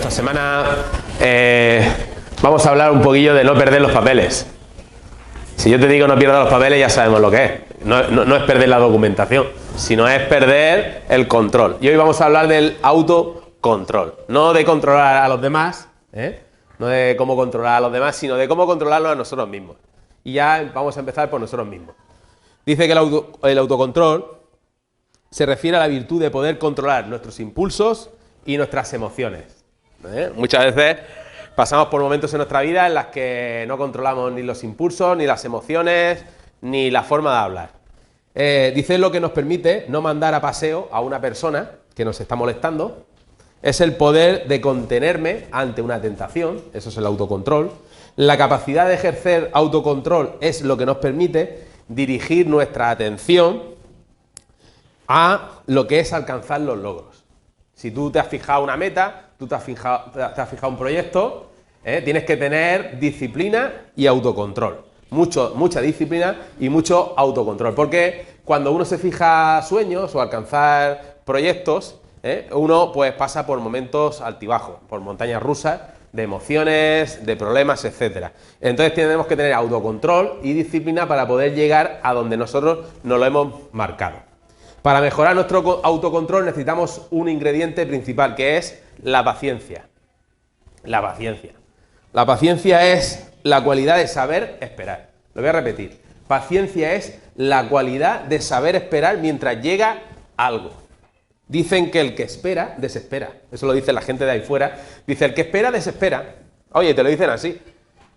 esta semana vamos a hablar un poquillo de no perder los papeles. Si yo te digo no pierdas los papeles, ya sabemos lo que es. No es perder la documentación, sino es perder el control. Y hoy vamos a hablar del autocontrol. No de controlar a los demás, no de cómo controlar a los demás, sino de cómo controlarlos a nosotros mismos. Y ya vamos a empezar por nosotros mismos. Dice que el autocontrol se refiere a la virtud de poder controlar nuestros impulsos y nuestras emociones. Muchas veces pasamos por momentos en nuestra vida en las que no controlamos ni los impulsos, ni las emociones, ni la forma de hablar. Dice lo que nos permite no mandar a paseo a una persona que nos está molestando. Es el poder de contenerme ante una tentación, eso es el autocontrol. La capacidad de ejercer autocontrol es lo que nos permite dirigir nuestra atención a lo que es alcanzar los logros. Si tú te has fijado una meta, tú te has fijado un proyecto, tienes que tener disciplina y autocontrol. Mucha disciplina y mucho autocontrol. Porque cuando uno se fija sueños o alcanzar proyectos, uno pues pasa por momentos altibajos, por montañas rusas de emociones, de problemas, etcétera. Entonces tenemos que tener autocontrol y disciplina para poder llegar a donde nosotros nos lo hemos marcado. Para mejorar nuestro autocontrol necesitamos un ingrediente principal, que es la paciencia. La paciencia. La paciencia es la cualidad de saber esperar. Lo voy a repetir. Paciencia es la cualidad de saber esperar mientras llega algo. Dicen que el que espera, desespera. Eso lo dice la gente de ahí fuera. Dice, el que espera, desespera. Oye, te lo dicen así.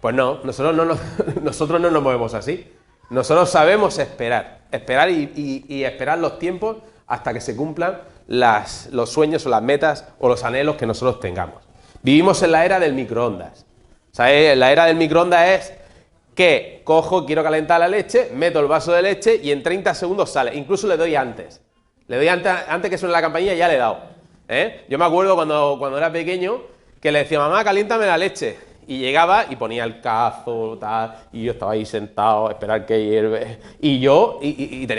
Pues no, nosotros no nos movemos así. Nosotros sabemos esperar y esperar los tiempos hasta que se cumplan los sueños o las metas o los anhelos que nosotros tengamos. Vivimos en la era del microondas. ¿Sabes? La era del microondas es que cojo, quiero calentar la leche, meto el vaso de leche y en 30 segundos sale. Incluso le doy antes. Le doy antes que suene la campanilla, ya le he dado. Yo me acuerdo cuando era pequeño que le decía, mamá, caliéntame la leche. Y llegaba y ponía el cazo, tal, y yo estaba ahí sentado a esperar que hierve. Y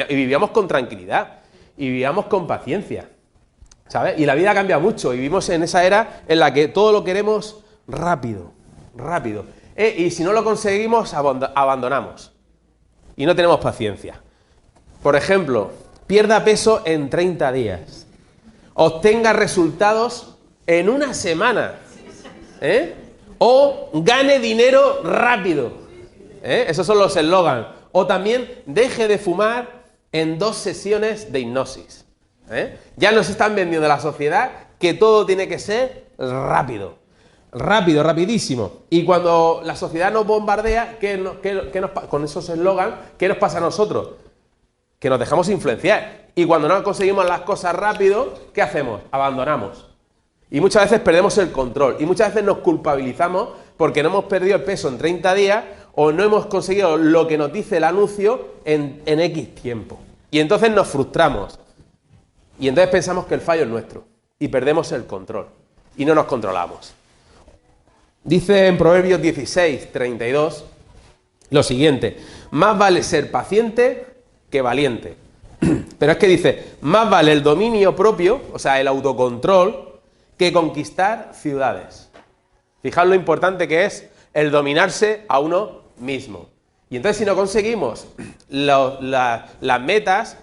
vivíamos con tranquilidad, y vivíamos con paciencia, ¿sabes? Y la vida cambia mucho, y vivimos en esa era en la que todo lo queremos rápido, rápido. Y si no lo conseguimos, abandonamos. Y no tenemos paciencia. Por ejemplo, pierda peso en 30 días. Obtenga resultados en una semana. O gane dinero rápido. Esos son los eslogans. O también deje de fumar en 2 sesiones de hipnosis. Ya nos están vendiendo a la sociedad que todo tiene que ser rápido. Rápido, rapidísimo. Y cuando la sociedad nos bombardea, con esos eslogans, ¿qué nos pasa a nosotros? Que nos dejamos influenciar. Y cuando no conseguimos las cosas rápido, ¿qué hacemos? Abandonamos. Y muchas veces perdemos el control. Y muchas veces nos culpabilizamos porque no hemos perdido el peso en 30 días o no hemos conseguido lo que nos dice el anuncio en X tiempo. Y entonces nos frustramos. Y entonces pensamos que el fallo es nuestro. Y perdemos el control. Y no nos controlamos. Dice en Proverbios 16:32 lo siguiente. Más vale ser paciente que valiente. Pero es que dice, más vale el dominio propio, o sea, el autocontrol, que conquistar ciudades. Fijaos lo importante que es el dominarse a uno mismo. Y entonces si no conseguimos las metas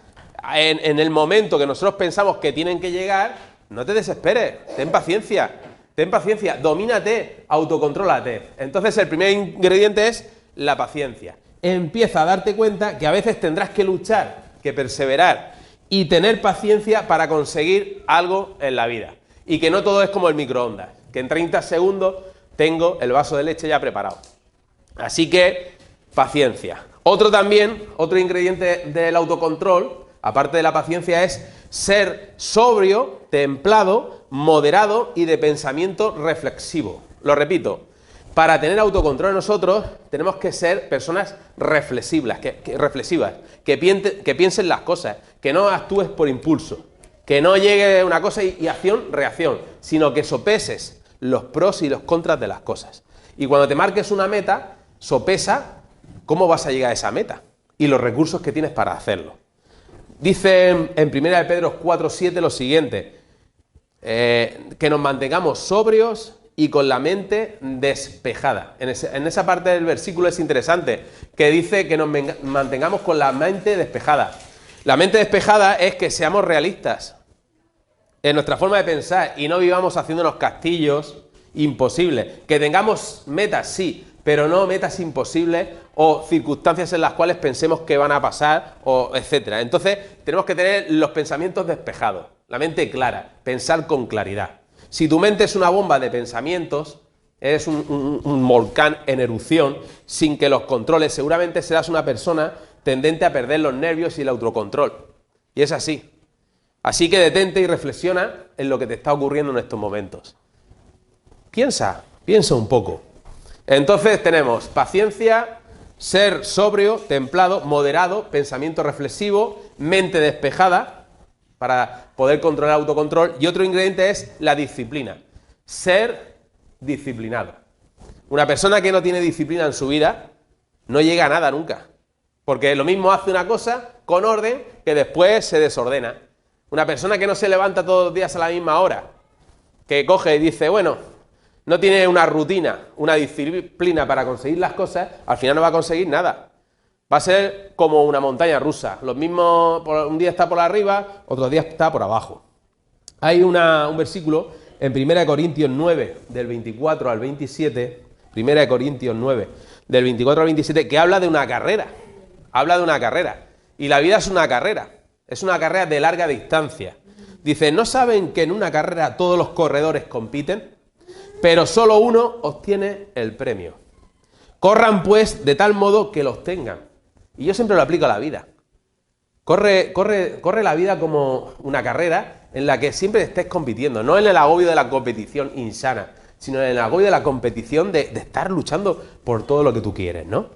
en el momento que nosotros pensamos que tienen que llegar, no te desesperes, ten paciencia, domínate, autocontrólate. Entonces el primer ingrediente es la paciencia. Empieza a darte cuenta que a veces tendrás que luchar, que perseverar y tener paciencia para conseguir algo en la vida. Y que no todo es como el microondas, que en 30 segundos tengo el vaso de leche ya preparado. Así que, paciencia. Otro ingrediente del autocontrol, aparte de la paciencia, es ser sobrio, templado, moderado y de pensamiento reflexivo. Lo repito, para tener autocontrol nosotros tenemos que ser personas reflexivas, que piensen las cosas, que no actúes por impulso. Que no llegue una cosa y acción, reacción, sino que sopeses los pros y los contras de las cosas. Y cuando te marques una meta, sopesa cómo vas a llegar a esa meta y los recursos que tienes para hacerlo. Dice en 1 Pedro 4:7 lo siguiente, que nos mantengamos sobrios y con la mente despejada. En esa parte del versículo es interesante, que dice que nos mantengamos con la mente despejada. La mente despejada es que seamos realistas en nuestra forma de pensar y no vivamos haciéndonos castillos imposibles. Que tengamos metas, sí, pero no metas imposibles o circunstancias en las cuales pensemos que van a pasar, o etcétera. Entonces, tenemos que tener los pensamientos despejados, la mente clara, pensar con claridad. Si tu mente es una bomba de pensamientos, eres un volcán en erupción, sin que los controles, seguramente serás una persona tendente a perder los nervios y el autocontrol. Y es así. Así que detente y reflexiona en lo que te está ocurriendo en estos momentos. Piensa un poco. Entonces tenemos paciencia, ser sobrio, templado, moderado, pensamiento reflexivo, mente despejada para poder controlar el autocontrol, y otro ingrediente es la disciplina, ser disciplinado. Una persona que no tiene disciplina en su vida no llega a nada nunca, porque lo mismo hace una cosa con orden que después se desordena. Una persona que no se levanta todos los días a la misma hora, que coge y dice, bueno, no tiene una rutina, una disciplina para conseguir las cosas, al final no va a conseguir nada. Va a ser como una montaña rusa. Lo mismo, un día está por arriba, otro día está por abajo. Hay un versículo en 1 Corintios 9, del 24 al 27, 1 Corintios 9, del 24 al 27, que habla de una carrera. Habla de una carrera. Y la vida es una carrera. Es una carrera de larga distancia. Dice, ¿no saben que en una carrera todos los corredores compiten? Pero solo uno obtiene el premio. Corran pues de tal modo que los tengan. Y yo siempre lo aplico a la vida. Corre la vida como una carrera en la que siempre estés compitiendo, no en el agobio de la competición insana, sino en el agobio de la competición de estar luchando por todo lo que tú quieres, ¿no?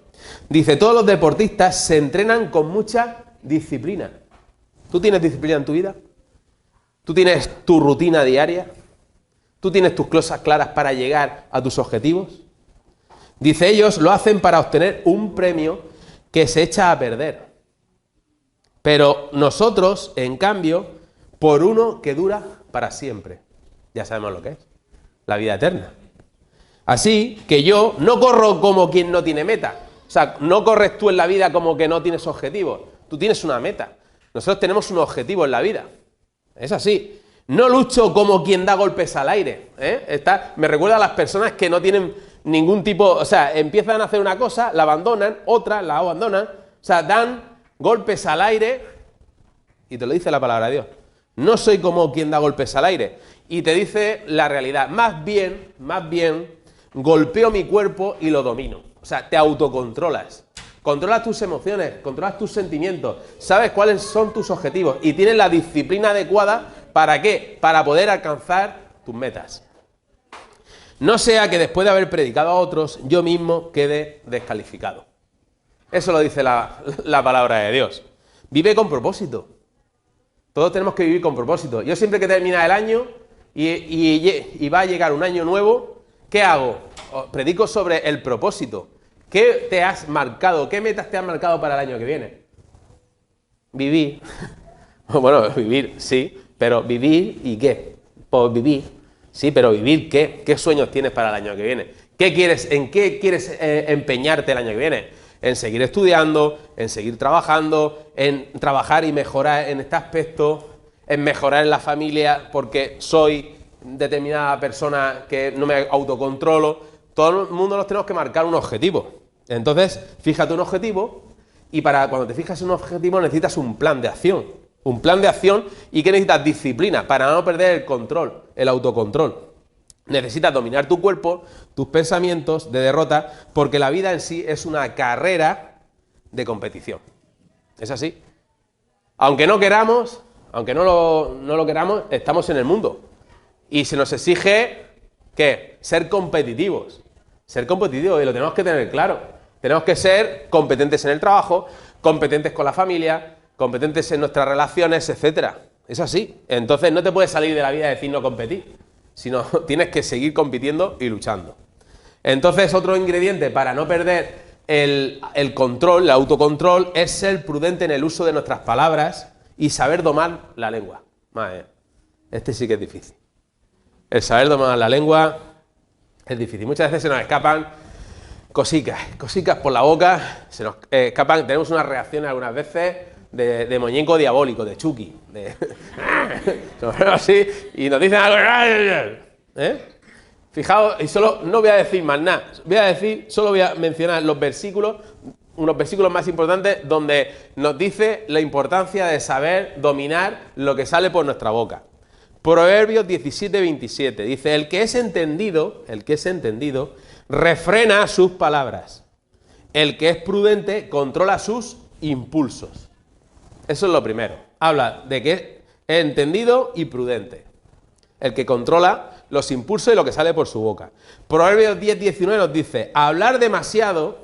Dice, todos los deportistas se entrenan con mucha disciplina. ¿Tú tienes disciplina en tu vida? ¿Tú tienes tu rutina diaria? ¿Tú tienes tus cosas claras para llegar a tus objetivos? Dice, ellos lo hacen para obtener un premio que se echa a perder. Pero nosotros, en cambio, por uno que dura para siempre. Ya sabemos lo que es. La vida eterna. Así que yo no corro como quien no tiene meta. O sea, no corres tú en la vida como que no tienes objetivos. Tú tienes una meta. Nosotros tenemos un objetivo en la vida. Es así. No lucho como quien da golpes al aire. Me recuerda a las personas que no tienen ningún tipo... O sea, empiezan a hacer una cosa, la abandonan, otra la abandonan. O sea, dan golpes al aire y te lo dice la palabra de Dios. No soy como quien da golpes al aire. Y te dice la realidad. Más bien, golpeo mi cuerpo y lo domino. O sea, te autocontrolas. Controlas tus emociones, controlas tus sentimientos, sabes cuáles son tus objetivos y tienes la disciplina adecuada. ¿Para qué? Para poder alcanzar tus metas. No sea que después de haber predicado a otros, yo mismo quede descalificado. Eso lo dice la palabra de Dios. Vive con propósito. Todos tenemos que vivir con propósito. Yo siempre que termina el año y va a llegar un año nuevo, ¿qué hago? Predico sobre el propósito. ¿Qué te has marcado? ¿Qué metas te has marcado para el año que viene? Vivir. Bueno, vivir, sí, pero vivir ¿y qué? Pues vivir. Sí, pero vivir ¿qué? ¿Qué sueños tienes para el año que viene? ¿En qué quieres empeñarte el año que viene? En seguir estudiando, en seguir trabajando, en trabajar y mejorar en este aspecto, en mejorar en la familia porque soy determinada persona que no me autocontrolo. Todo el mundo nos tenemos que marcar un objetivo. Entonces, fíjate un objetivo y cuando te fijas en un objetivo necesitas un plan de acción. Un plan de acción y que necesitas disciplina para no perder el control, el autocontrol. Necesitas dominar tu cuerpo, tus pensamientos de derrota, porque la vida en sí es una carrera de competición. ¿Es así? Aunque no queramos, aunque no lo queramos, estamos en el mundo. Y se nos exige, ¿qué? Ser competitivos. Ser competitivos, y lo tenemos que tener claro. Tenemos que ser competentes en el trabajo, competentes con la familia, competentes en nuestras relaciones, etcétera. Es así. Entonces no te puedes salir de la vida y decir no competir, sino tienes que seguir compitiendo y luchando. Entonces otro ingrediente para no perder el control, el autocontrol, es ser prudente en el uso de nuestras palabras y saber domar la lengua. Madre, este sí que es difícil. El saber domar la lengua es difícil. Muchas veces se nos escapan cositas por la boca, se nos escapan, tenemos unas reacciones algunas veces de muñeco diabólico, de Chucky, así, y nos dicen algo, Fijaos, y solo no voy a decir más nada, solo voy a mencionar los versículos, unos versículos más importantes donde nos dice la importancia de saber dominar lo que sale por nuestra boca. Proverbios 17:27 dice, el que es entendido, refrena sus palabras. El que es prudente controla sus impulsos. Eso es lo primero. Habla de que es entendido y prudente. El que controla los impulsos y lo que sale por su boca. Proverbios 10:19 nos dice, hablar demasiado,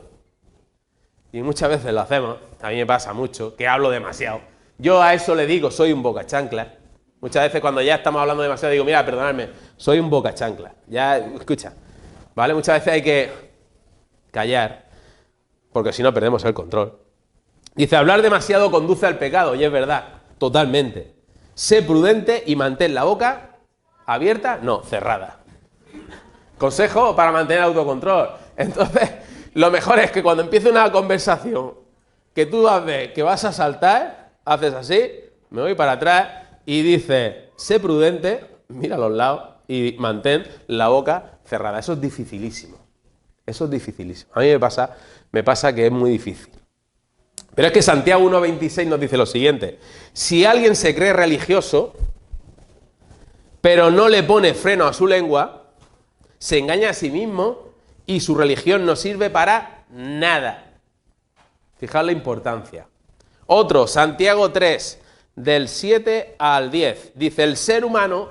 y muchas veces lo hacemos, a mí me pasa mucho, que hablo demasiado. Yo a eso le digo, soy un bocachancla. Muchas veces cuando ya estamos hablando demasiado digo, mira, perdonadme, soy un bocachancla. Ya, escucha, ¿vale? Muchas veces hay que callar, porque si no perdemos el control. Dice, hablar demasiado conduce al pecado, y es verdad, totalmente. Sé prudente y mantén la boca abierta, no, cerrada. Consejo para mantener autocontrol. Entonces, lo mejor es que cuando empiece una conversación que tú ves que vas a saltar, haces así, me voy para atrás y dices, sé prudente, mira a los lados y mantén la boca cerrada. Eso es dificilísimo. Eso es dificilísimo. A mí me pasa que es muy difícil. Pero es que Santiago 1:26 nos dice lo siguiente. Si alguien se cree religioso, pero no le pone freno a su lengua, se engaña a sí mismo y su religión no sirve para nada. Fijaos la importancia. Otro, Santiago 3, del 7 al 10. Dice, el ser humano,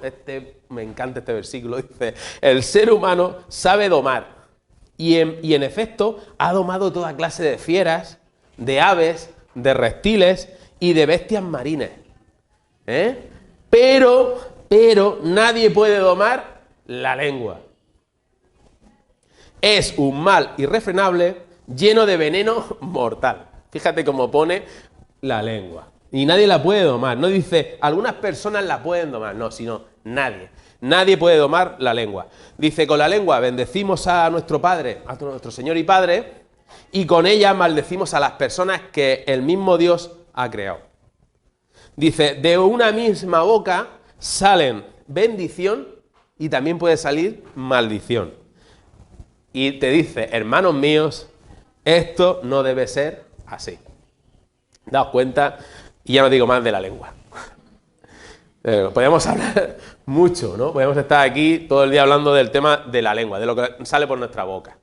me encanta este versículo, dice, el ser humano sabe domar. Y en efecto, ha domado toda clase de fieras, de aves, de reptiles y de bestias marinas. Pero nadie puede domar la lengua. Es un mal irrefrenable, lleno de veneno mortal. Fíjate cómo pone la lengua. Y nadie la puede domar. No dice, algunas personas la pueden domar. No, sino nadie. Nadie puede domar la lengua. Dice, con la lengua bendecimos a nuestro Padre, a nuestro Señor y Padre, y con ella maldecimos a las personas que el mismo Dios ha creado. Dice, de una misma boca salen bendición y también puede salir maldición. Y te dice, hermanos míos, esto no debe ser así. Daos cuenta, y ya no digo más de la lengua. Podríamos hablar mucho, ¿no? Podríamos estar aquí todo el día hablando del tema de la lengua, de lo que sale por nuestra boca.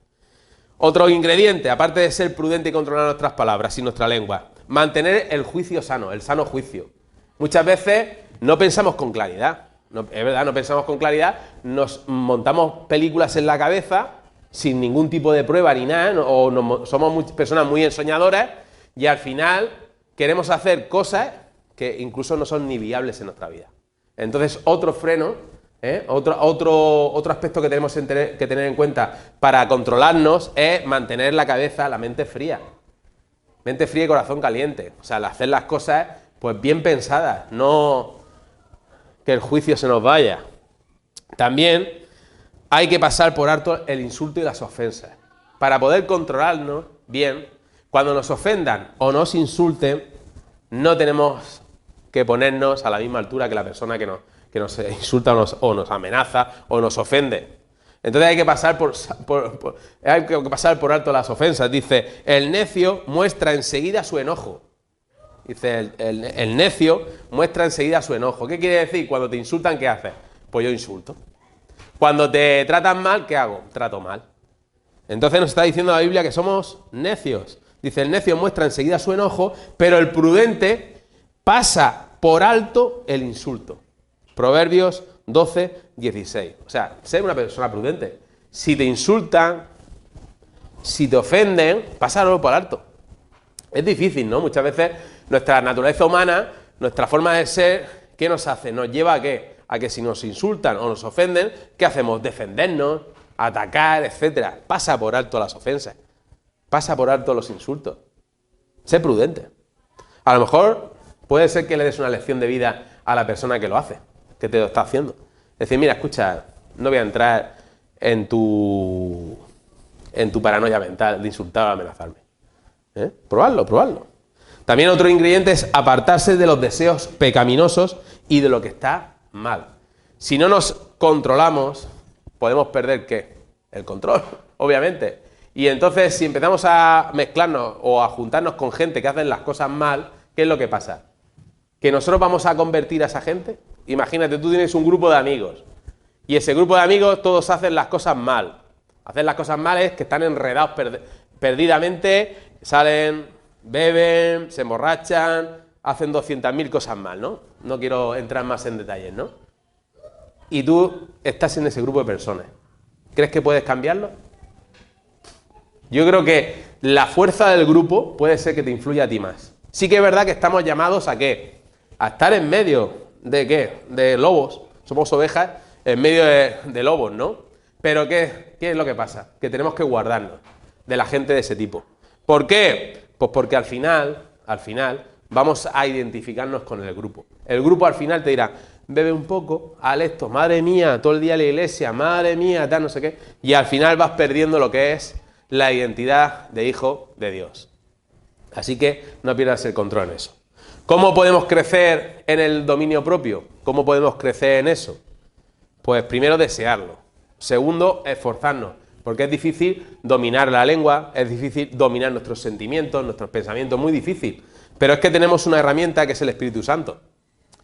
Otro ingrediente, aparte de ser prudente y controlar nuestras palabras y nuestra lengua, mantener el juicio sano, el sano juicio. Muchas veces no pensamos con claridad, es verdad, no pensamos con claridad, nos montamos películas en la cabeza sin ningún tipo de prueba ni nada, o somos personas muy ensoñadoras y al final queremos hacer cosas que incluso no son ni viables en nuestra vida. Entonces, otro freno, otro aspecto que tenemos que tener en cuenta para controlarnos es mantener la cabeza, la mente fría. Mente fría y corazón caliente. O sea, hacer las cosas pues bien pensadas, no que el juicio se nos vaya. También hay que pasar por alto el insulto y las ofensas. Para poder controlarnos bien, cuando nos ofendan o nos insulten, no tenemos que ponernos a la misma altura que la persona que nos insulta o nos amenaza o nos ofende. Entonces hay que pasar por alto las ofensas. Dice, el necio muestra enseguida su enojo. Dice, el necio muestra enseguida su enojo. ¿Qué quiere decir? Cuando te insultan, ¿qué haces? Pues yo insulto. Cuando te tratan mal, ¿qué hago? Trato mal. Entonces nos está diciendo la Biblia que somos necios. Dice, el necio muestra enseguida su enojo, pero el prudente pasa por alto el insulto. Proverbios 12:16. O sea, sé una persona prudente. Si te insultan, si te ofenden, pásalo por alto. Es difícil, ¿no? Muchas veces nuestra naturaleza humana, nuestra forma de ser, ¿qué nos hace? Nos lleva a ¿qué? A que si nos insultan o nos ofenden, ¿qué hacemos? Defendernos, atacar, etcétera. Pasa por alto las ofensas. Pasa por alto los insultos. Sé prudente. A lo mejor puede ser que le des una lección de vida a la persona que lo hace, que te lo está haciendo. Decir, mira, escucha, No voy a entrar en tu paranoia mental de insultar o amenazarme. Probadlo. También otro ingrediente es apartarse de los deseos pecaminosos y de lo que está mal. Si no nos controlamos, podemos perder ¿qué? El control, obviamente. Y entonces, si empezamos a mezclarnos o a juntarnos con gente que hacen las cosas mal, ¿qué es lo que pasa? ¿Que nosotros vamos a convertir a esa gente? Imagínate, tú tienes un grupo de amigos y ese grupo de amigos todos hacen las cosas mal. Hacer las cosas mal es que están enredados perdidamente, salen, beben, se emborrachan, hacen 200.000 cosas mal, ¿no? No quiero entrar más en detalles, ¿no? Y tú estás en ese grupo de personas. ¿Crees que puedes cambiarlo? Yo creo que la fuerza del grupo puede ser que te influya a ti más. Sí que es verdad que estamos llamados ¿a qué? A estar en medio de ¿qué? De lobos. Somos ovejas en medio de lobos, ¿no? Pero ¿qué es lo que pasa? Que tenemos que guardarnos de la gente de ese tipo. ¿Por qué? Pues porque al final vamos a identificarnos con el grupo. El grupo al final te dirá, bebe un poco, haz esto, madre mía, todo el día a la iglesia, madre mía, tal, no sé qué. Y al final vas perdiendo lo que es la identidad de hijo de Dios. Así que no pierdas el control en eso. ¿Cómo podemos crecer en el dominio propio? ¿Cómo podemos crecer en eso? Pues primero desearlo. Segundo, esforzarnos, porque es difícil dominar la lengua, es difícil dominar nuestros sentimientos, nuestros pensamientos, muy difícil. Pero es que tenemos una herramienta que es el Espíritu Santo.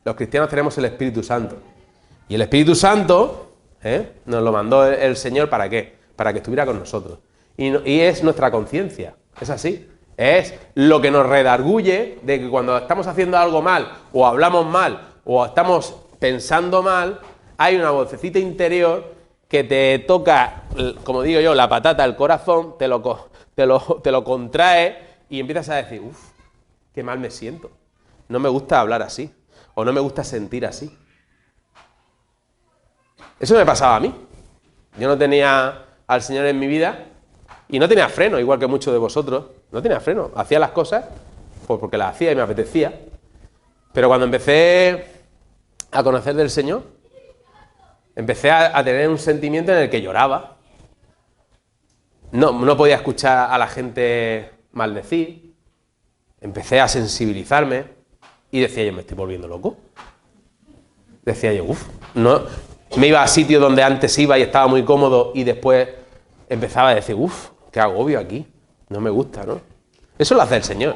Los cristianos tenemos el Espíritu Santo. Y el Espíritu Santo nos lo mandó el Señor, ¿para qué? Para que estuviera con nosotros. Y es nuestra conciencia, es así. Es lo que nos redarguye de que cuando estamos haciendo algo mal, o hablamos mal, o estamos pensando mal, hay una vocecita interior que te toca, como digo yo, la patata, el corazón, te lo contrae y empiezas a decir, uff, qué mal me siento. No me gusta hablar así, o no me gusta sentir así. Eso me pasaba a mí. Yo no tenía al Señor en mi vida y no tenía freno, igual que muchos de vosotros. No tenía freno. Hacía las cosas pues porque las hacía y me apetecía. Pero cuando empecé a conocer del Señor, empecé a tener un sentimiento en el que lloraba. No podía escuchar a la gente maldecir. Empecé a sensibilizarme y decía yo, me estoy volviendo loco. Decía yo, no. Me iba a sitios donde antes iba y estaba muy cómodo y después empezaba a decir, qué agobio aquí. No me gusta, ¿no? Eso lo hace el Señor.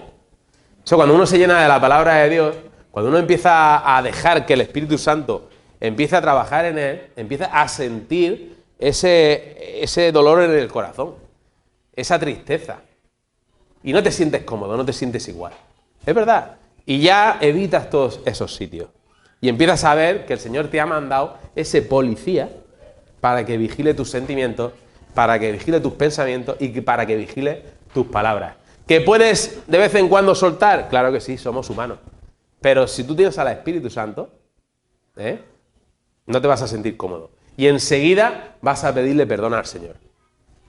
Eso cuando uno se llena de la palabra de Dios, cuando uno empieza a dejar que el Espíritu Santo empiece a trabajar en él, empieza a sentir ese dolor en el corazón, esa tristeza. Y no te sientes cómodo, no te sientes igual. Es verdad. Y ya evitas todos esos sitios. Y empiezas a ver que el Señor te ha mandado ese policía para que vigile tus sentimientos, para que vigile tus pensamientos y para que vigile tus palabras. ¿Que puedes de vez en cuando soltar? Claro que sí, somos humanos. Pero si tú tienes al Espíritu Santo, no te vas a sentir cómodo. Y enseguida vas a pedirle perdón al Señor.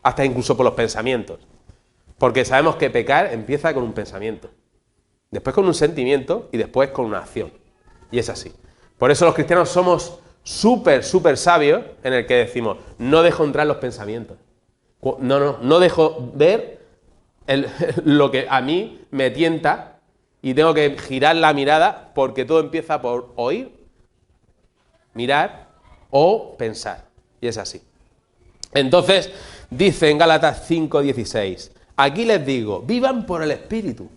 Hasta incluso por los pensamientos. Porque sabemos que pecar empieza con un pensamiento. Después con un sentimiento y después con una acción. Y es así. Por eso los cristianos somos súper sabios en el que decimos, no dejo entrar los pensamientos. No dejo ver lo que a mí me tienta y tengo que girar la mirada porque todo empieza por oír, mirar o pensar. Y es así. Entonces, dice en Gálatas 5:16, aquí les digo, vivan por el Espíritu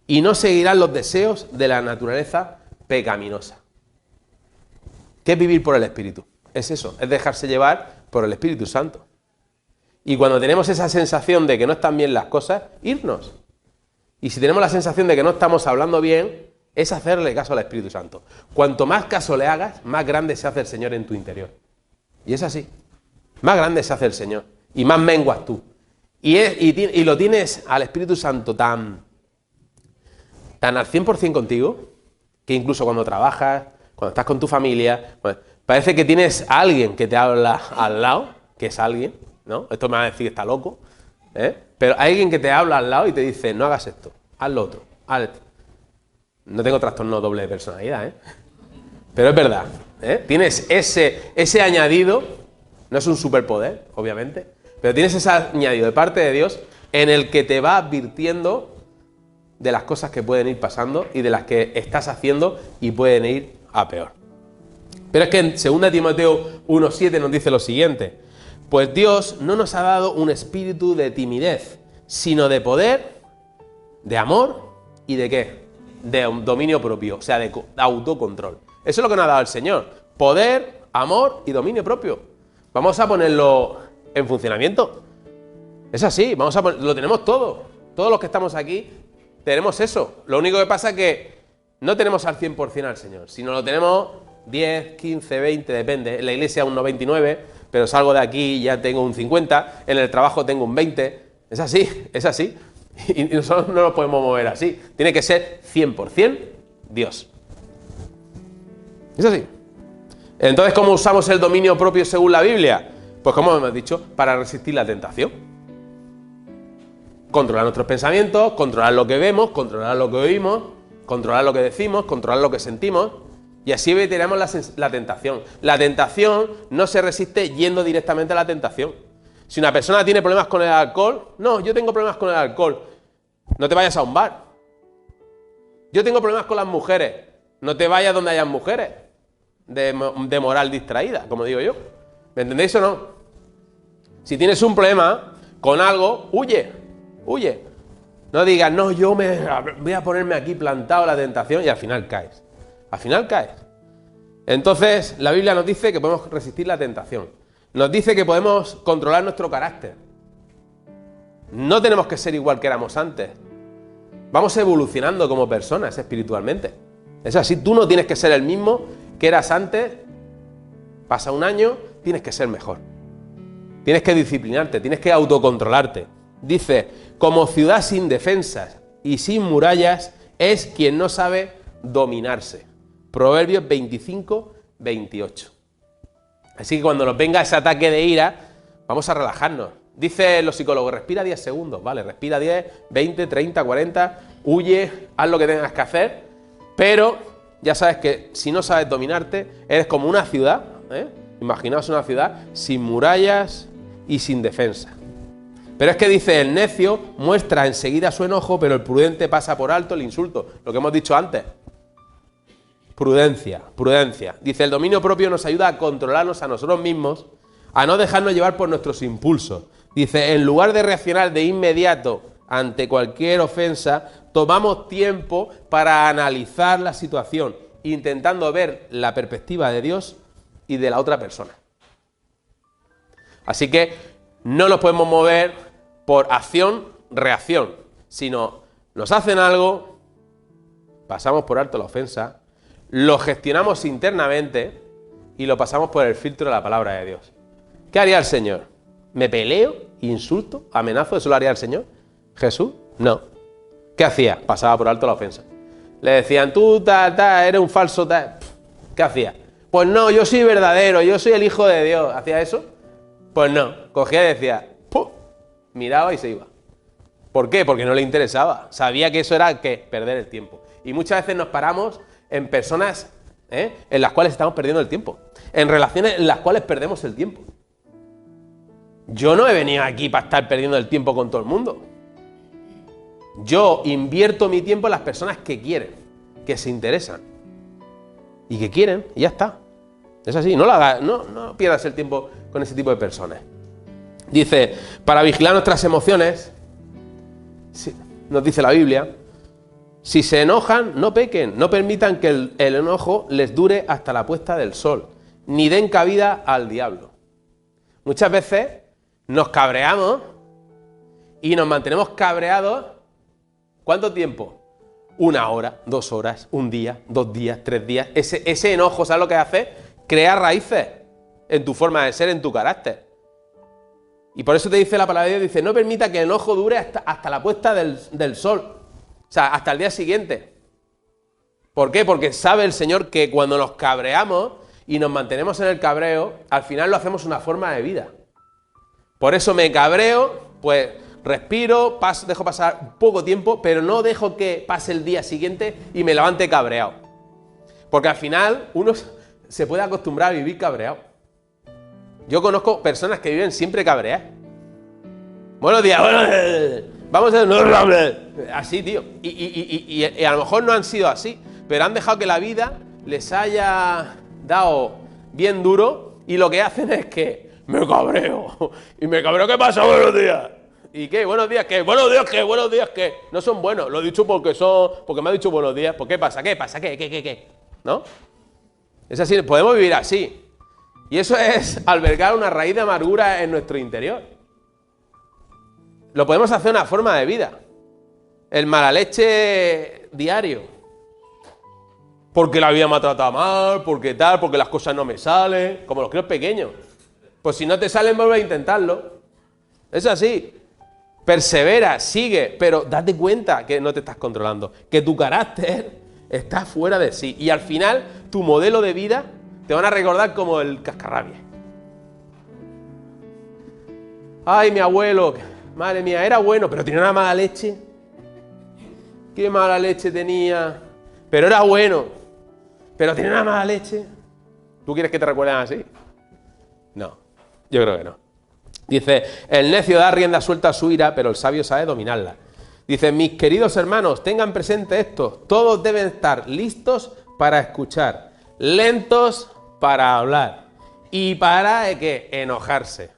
y no seguirán los deseos de la naturaleza pecaminosa. ¿Qué es vivir por el Espíritu? Es eso, es dejarse llevar por el Espíritu Santo. Y cuando tenemos esa sensación de que no están bien las cosas, irnos. Y si tenemos la sensación de que no estamos hablando bien, es hacerle caso al Espíritu Santo. Cuanto más caso le hagas, más grande se hace el Señor en tu interior. Y es así. Más grande se hace el Señor. Y más menguas tú. Y lo tienes al Espíritu Santo tan al 100% contigo, que incluso cuando trabajas, cuando estás con tu familia, pues, parece que tienes a alguien que te habla al lado, que es alguien, ¿no? Esto me va a decir que está loco, pero hay alguien que te habla al lado y te dice, no hagas esto, haz lo otro, haz esto. No tengo trastorno doble de personalidad, Pero es verdad, ¿eh? Tienes ese añadido, no es un superpoder, obviamente, pero tienes ese añadido de parte de Dios en el que te va advirtiendo de las cosas que pueden ir pasando y de las que estás haciendo y pueden ir a peor. Pero es que en 2 Timoteo 1,7 nos dice lo siguiente: pues Dios no nos ha dado un espíritu de timidez, sino de poder, de amor y ¿de qué? De dominio propio, o sea, de autocontrol. Eso es lo que nos ha dado el Señor: poder, amor y dominio propio. Vamos a ponerlo en funcionamiento. Es así, lo tenemos todo. Todos los que estamos aquí tenemos eso. Lo único que pasa es que no tenemos al 100% al Señor, sino lo tenemos 10, 15, 20, depende. En la iglesia un 99, pero salgo de aquí y ya tengo un 50, en el trabajo tengo un 20. Es así, es así. Y nosotros no nos podemos mover así. Tiene que ser 100% Dios. Es así. Entonces, ¿cómo usamos el dominio propio según la Biblia? Pues como hemos dicho, para resistir la tentación. Controlar nuestros pensamientos, controlar lo que vemos, controlar lo que oímos, controlar lo que decimos, controlar lo que sentimos, y así evitaremos la tentación. La tentación no se resiste yendo directamente a la tentación. Si una persona tiene problemas con el alcohol, no, yo tengo problemas con el alcohol, no te vayas a un bar. Yo tengo problemas con las mujeres, no te vayas donde hayan mujeres de moral distraída, como digo yo. ¿Me entendéis o no? Si tienes un problema con algo, huye. No digas, no, yo voy a ponerme aquí plantado en la tentación, y al final caes. Al final caes. Entonces, la Biblia nos dice que podemos resistir la tentación. Nos dice que podemos controlar nuestro carácter. No tenemos que ser igual que éramos antes. Vamos evolucionando como personas espiritualmente. Es así, tú no tienes que ser el mismo que eras antes. Pasa un año, tienes que ser mejor. Tienes que disciplinarte, tienes que autocontrolarte. Dice, como ciudad sin defensas y sin murallas es quien no sabe dominarse. Proverbios 25, 28. Así que cuando nos venga ese ataque de ira, vamos a relajarnos. Dicen los psicólogos, respira 10 segundos, ¿vale? Respira 10, 20, 30, 40, huye, haz lo que tengas que hacer, pero ya sabes que si no sabes dominarte, eres como una ciudad, ¿eh? Imaginaos una ciudad sin murallas y sin defensa. Pero es que dice, el necio muestra enseguida su enojo, pero el prudente pasa por alto el insulto. Lo que hemos dicho antes. Prudencia, prudencia. Dice, el dominio propio nos ayuda a controlarnos a nosotros mismos, a no dejarnos llevar por nuestros impulsos. Dice, en lugar de reaccionar de inmediato ante cualquier ofensa, tomamos tiempo para analizar la situación, intentando ver la perspectiva de Dios y de la otra persona. Así que no nos podemos mover por acción-reacción, sino nos hacen algo, pasamos por alto la ofensa, lo gestionamos internamente y lo pasamos por el filtro de la palabra de Dios. ¿Qué haría el Señor? ¿Me peleo? ¿Insulto? ¿Amenazo? ¿Eso lo haría el Señor? ¿Jesús? No. ¿Qué hacía? Pasaba por alto la ofensa. Le decían, tú, eres un falso, ¿Qué hacía? Pues no, yo soy verdadero, yo soy el Hijo de Dios. ¿Hacía eso? Pues no. Cogía y decía, ¡pum! Miraba y se iba. ¿Por qué? Porque no le interesaba. Sabía que eso era, ¿qué? Perder el tiempo. Y muchas veces nos paramos en personas en las cuales estamos perdiendo el tiempo. En relaciones en las cuales perdemos el tiempo. Yo no he venido aquí para estar perdiendo el tiempo con todo el mundo. Yo invierto mi tiempo en las personas que quieren, que se interesan y que quieren, y ya está. Es así, no pierdas el tiempo con ese tipo de personas. Dice, para vigilar nuestras emociones, nos dice la Biblia, si se enojan, no pequen, no permitan que el enojo les dure hasta la puesta del sol, ni den cabida al diablo. Muchas veces nos cabreamos y nos mantenemos cabreados. ¿Cuánto tiempo? 1 hora, 2 horas, 1 día, 2 días, 3 días. Ese enojo, ¿sabes lo que hace? Crea raíces en tu forma de ser, en tu carácter. Y por eso te dice la palabra de Dios, dice, no permita que el enojo dure hasta la puesta del sol. O sea, hasta el día siguiente. ¿Por qué? Porque sabe el Señor que cuando nos cabreamos y nos mantenemos en el cabreo, al final lo hacemos una forma de vida. Por eso me cabreo, pues respiro, dejo pasar poco tiempo, pero no dejo que pase el día siguiente y me levante cabreado. Porque al final uno se puede acostumbrar a vivir cabreado. Yo conozco personas que viven siempre cabreadas. Buenos días, vamos a... Así, tío. Y a lo mejor no han sido así, pero han dejado que la vida les haya dado bien duro y lo que hacen es que me cabreo. Y me cabreo, ¿qué pasa? Buenos días. ¿Y qué? ¿Buenos días qué? ¿Buenos días qué? ¿Buenos días qué? No son buenos. Lo he dicho porque me ha dicho buenos días. ¿Por qué pasa? ¿Qué pasa? ¿Qué? ¿No? Es así, podemos vivir así. Y eso es albergar una raíz de amargura en nuestro interior. Lo podemos hacer una forma de vida. El mala leche diario. Porque la vida me ha tratado mal, porque tal, porque las cosas no me salen. Como los críos pequeños. Pues si no te salen, vuelve a intentarlo. Es así. Persevera, sigue, pero date cuenta que no te estás controlando. Que tu carácter está fuera de sí. Y al final, tu modelo de vida te van a recordar como el cascarrabias. Ay, mi abuelo, madre mía, era bueno, pero tenía una mala leche. Qué mala leche tenía. Pero era bueno, pero tenía una mala leche. ¿Tú quieres que te recuerden así? No, yo creo que no. Dice, el necio da rienda suelta a su ira, pero el sabio sabe dominarla. Dice, mis queridos hermanos, tengan presente esto. Todos deben estar listos para escuchar, lentos para hablar y para ¿qué? Enojarse.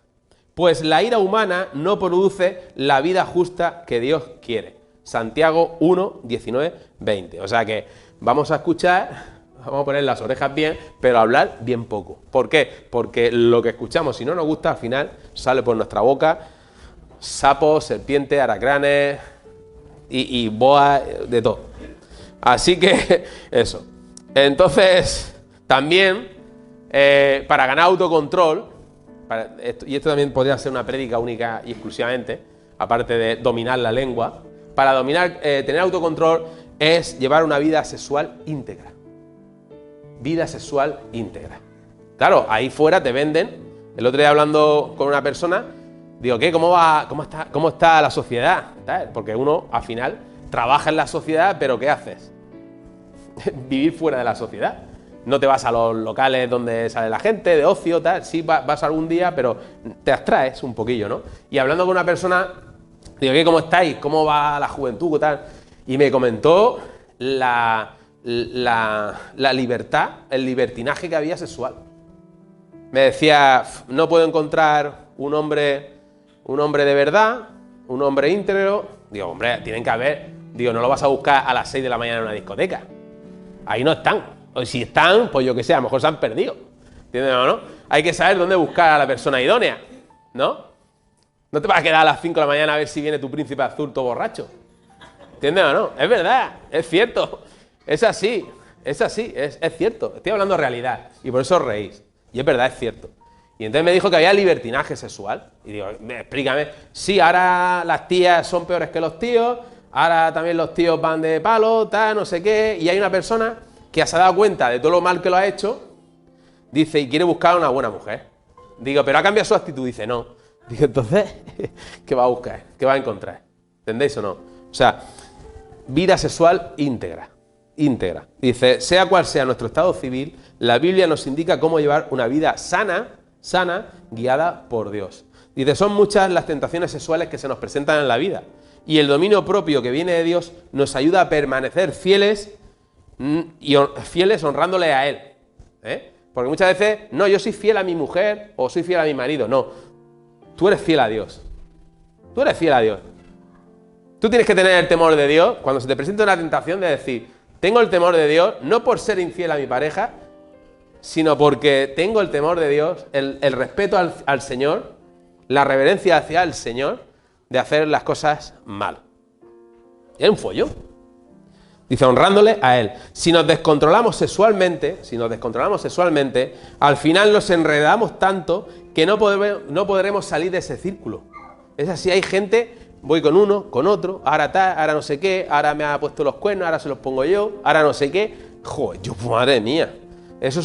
Pues la ira humana no produce la vida justa que Dios quiere. Santiago 1, 19, 20. O sea que vamos a escuchar, vamos a poner las orejas bien, pero hablar bien poco. ¿Por qué? Porque lo que escuchamos, si no nos gusta, al final sale por nuestra boca sapos, serpientes, alacranes y boas, de todo. Así que eso. Entonces, también, para ganar autocontrol, y esto también podría ser una prédica única y exclusivamente, aparte de dominar la lengua, para dominar, tener autocontrol es llevar una vida sexual íntegra. Vida sexual íntegra. Claro, ahí fuera te venden. El otro día hablando con una persona, digo, ¿qué? ¿Cómo está la sociedad? Porque uno, al final, trabaja en la sociedad, pero ¿qué haces? Vivir fuera de la sociedad. No te vas a los locales donde sale la gente, de ocio, tal. Sí, vas algún día, pero te abstraes un poquillo, ¿no? Y hablando con una persona, digo, ¿qué? ¿Cómo estáis? ¿Cómo va la juventud? Tal. Y me comentó la libertad, el libertinaje que había sexual. Me decía, no puedo encontrar un hombre de verdad, un hombre íntegro. Digo, hombre, tienen que haber. Digo, no lo vas a buscar a las 6 de la mañana en una discoteca. Ahí no están. O si están, pues yo que sé, a lo mejor se han perdido. ¿Entiendes o no? Hay que saber dónde buscar a la persona idónea, ¿no? No te vas a quedar a las 5 de la mañana a ver si viene tu príncipe azul todo borracho. ¿Entiendes o no? Es verdad, es cierto. Es así, es cierto. Estoy hablando de realidad y por eso os reís. Y es verdad, es cierto. Y entonces me dijo que había libertinaje sexual. Y digo, explícame. Sí, ahora las tías son peores que los tíos, ahora también los tíos van de palo, tal, no sé qué. Y hay una persona que se ha dado cuenta de todo lo mal que lo ha hecho, dice, y quiere buscar a una buena mujer. Digo, pero ha cambiado su actitud. Dice, no. Digo, entonces, ¿qué va a buscar? ¿Qué va a encontrar? ¿Entendéis o no? O sea, vida sexual íntegra. Íntegra. Dice, sea cual sea nuestro estado civil, la Biblia nos indica cómo llevar una vida sana, guiada por Dios. Dice, son muchas las tentaciones sexuales que se nos presentan en la vida. Y el dominio propio que viene de Dios nos ayuda a permanecer fieles honrándole a Él. Porque muchas veces, no, yo soy fiel a mi mujer o soy fiel a mi marido. No, tú eres fiel a Dios. Tú eres fiel a Dios. Tú tienes que tener el temor de Dios cuando se te presenta una tentación de decir, tengo el temor de Dios, no por ser infiel a mi pareja, sino porque tengo el temor de Dios, el respeto al Señor, la reverencia hacia el Señor, de hacer las cosas mal. Y hay un follón. Dice, honrándole a Él. Si nos descontrolamos sexualmente, al final nos enredamos tanto que no podremos salir de ese círculo. Es así, hay gente, voy con uno, con otro, ahora tal, ahora no sé qué, ahora me ha puesto los cuernos, ahora se los pongo yo, ahora no sé qué. Joder, madre mía. Eso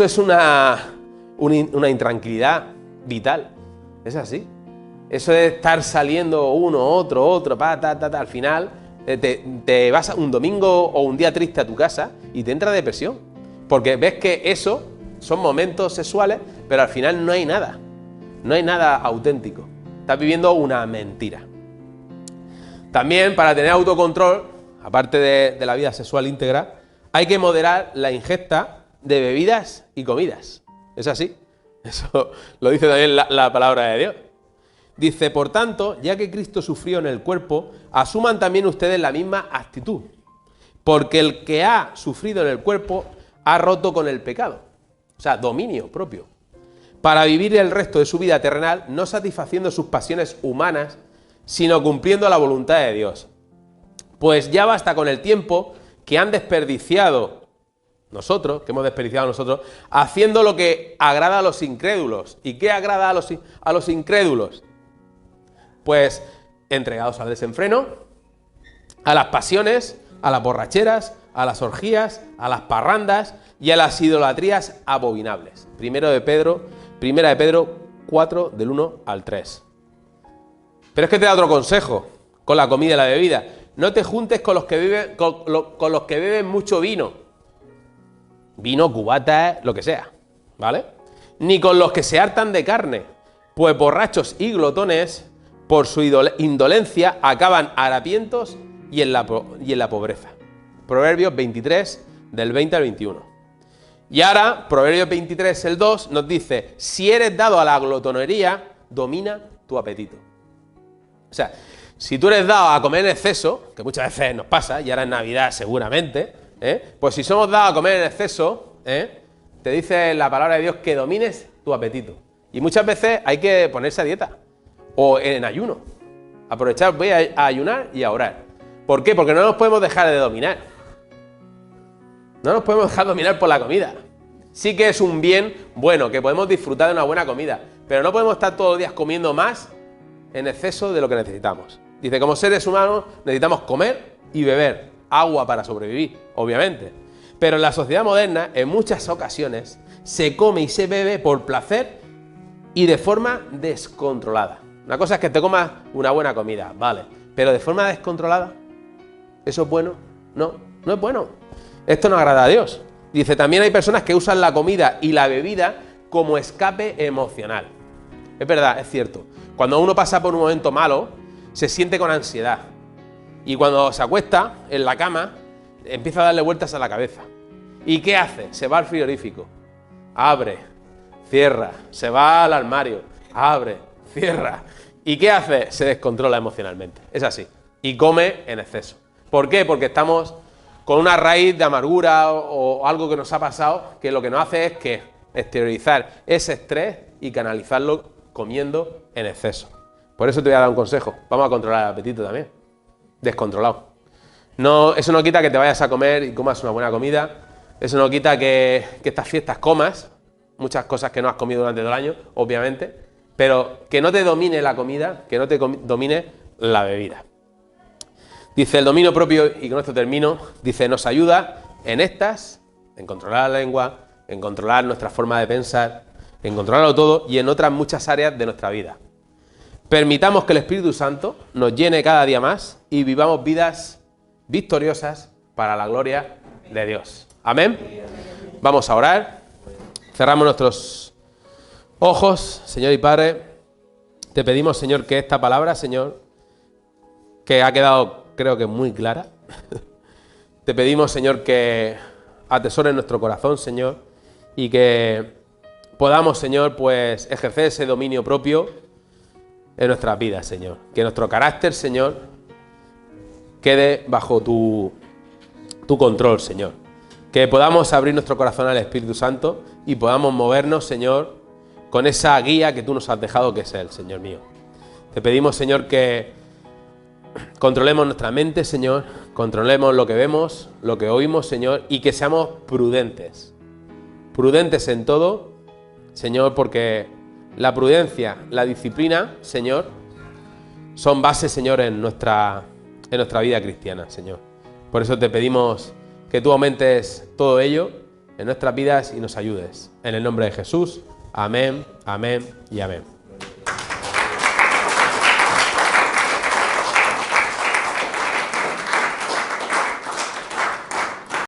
es una intranquilidad vital. Es así. Eso de estar saliendo uno, otro, al final te vas un domingo o un día triste a tu casa y te entra depresión. Porque ves que eso son momentos sexuales, pero al final no hay nada. No hay nada auténtico. Estás viviendo una mentira. También para tener autocontrol, aparte de la vida sexual íntegra, hay que moderar la ingesta de bebidas y comidas. ¿Es así? Eso lo dice también la palabra de Dios. Dice, por tanto, ya que Cristo sufrió en el cuerpo, asuman también ustedes la misma actitud. Porque el que ha sufrido en el cuerpo ha roto con el pecado. O sea, dominio propio. Para vivir el resto de su vida terrenal, no satisfaciendo sus pasiones humanas, sino cumpliendo la voluntad de Dios. Pues ya basta con el tiempo que han desperdiciado nosotros, que hemos desperdiciado nosotros, haciendo lo que agrada a los incrédulos. ¿Y qué agrada a los incrédulos? Pues entregados al desenfreno, a las pasiones, a las borracheras, a las orgías, a las parrandas y a las idolatrías abominables. Primera de Pedro 4, del 1 al 3. Pero es que te da otro consejo con la comida y la bebida. No te juntes con los que beben mucho vino. Vino, cubata, lo que sea, ¿vale? Ni con los que se hartan de carne, pues borrachos y glotones, por su indolencia, acaban harapientos y en la pobreza. Proverbios 23, del 20 al 21. Y ahora, Proverbios 23, el 2, nos dice, si eres dado a la glotonería, domina tu apetito. O sea, si tú eres dado a comer en exceso, que muchas veces nos pasa, y ahora en Navidad seguramente, pues si somos dados a comer en exceso, te dice la palabra de Dios que domines tu apetito. Y muchas veces hay que ponerse a dieta o en ayuno. Aprovechar, voy a ayunar y a orar. ¿Por qué? Porque no nos podemos dejar de dominar. No nos podemos dejar dominar por la comida. Sí que es un bien bueno, que podemos disfrutar de una buena comida, pero no podemos estar todos los días comiendo más en exceso de lo que necesitamos. Dice, como seres humanos necesitamos comer y beber agua para sobrevivir, obviamente. Pero en la sociedad moderna, en muchas ocasiones, se come y se bebe por placer y de forma descontrolada. Una cosa es que te comas una buena comida, vale, pero de forma descontrolada, ¿eso es bueno? No, no es bueno. Esto no agrada a Dios. Dice, también hay personas que usan la comida y la bebida como escape emocional. Es verdad, es cierto. Cuando uno pasa por un momento malo, se siente con ansiedad. Y cuando se acuesta en la cama, empieza a darle vueltas a la cabeza. ¿Y qué hace? Se va al frigorífico, abre, cierra, se va al armario, abre, cierra. ¿Y qué hace? Se descontrola emocionalmente. Es así. Y come en exceso. ¿Por qué? Porque estamos con una raíz de amargura o algo que nos ha pasado, que lo que nos hace es que exteriorizar ese estrés y canalizarlo comiendo en exceso. Por eso te voy a dar un consejo. Vamos a controlar el apetito también. Descontrolado. No, eso no quita que te vayas a comer y comas una buena comida. Eso no quita que estas fiestas comas muchas cosas que no has comido durante todo el año, obviamente, pero que no te domine la comida, que no te domine la bebida. Dice el dominio propio, y con esto termino, dice, nos ayuda en controlar la lengua, en controlar nuestra forma de pensar, en controlarlo todo y en otras muchas áreas de nuestra vida. Permitamos que el Espíritu Santo nos llene cada día más y vivamos vidas victoriosas para la gloria de Dios. Amén. Vamos a orar. Cerramos nuestros ojos, Señor y Padre. Te pedimos, Señor, que esta palabra, Señor, que ha quedado, creo que muy clara, te pedimos, Señor, que atesores nuestro corazón, Señor, y que podamos, Señor, pues ejercer ese dominio propio en nuestras vidas, Señor. Que nuestro carácter, Señor, quede bajo tu control, Señor. Que podamos abrir nuestro corazón al Espíritu Santo y podamos movernos, Señor, con esa guía que tú nos has dejado, que es Él, Señor mío. Te pedimos, Señor, que controlemos nuestra mente, Señor, controlemos lo que vemos, lo que oímos, Señor, y que seamos prudentes. Prudentes en todo, Señor, porque la prudencia, la disciplina, Señor, son bases, Señor, en nuestra vida cristiana, Señor. Por eso te pedimos que tú aumentes todo ello en nuestras vidas y nos ayudes. En el nombre de Jesús, amén, amén y amén.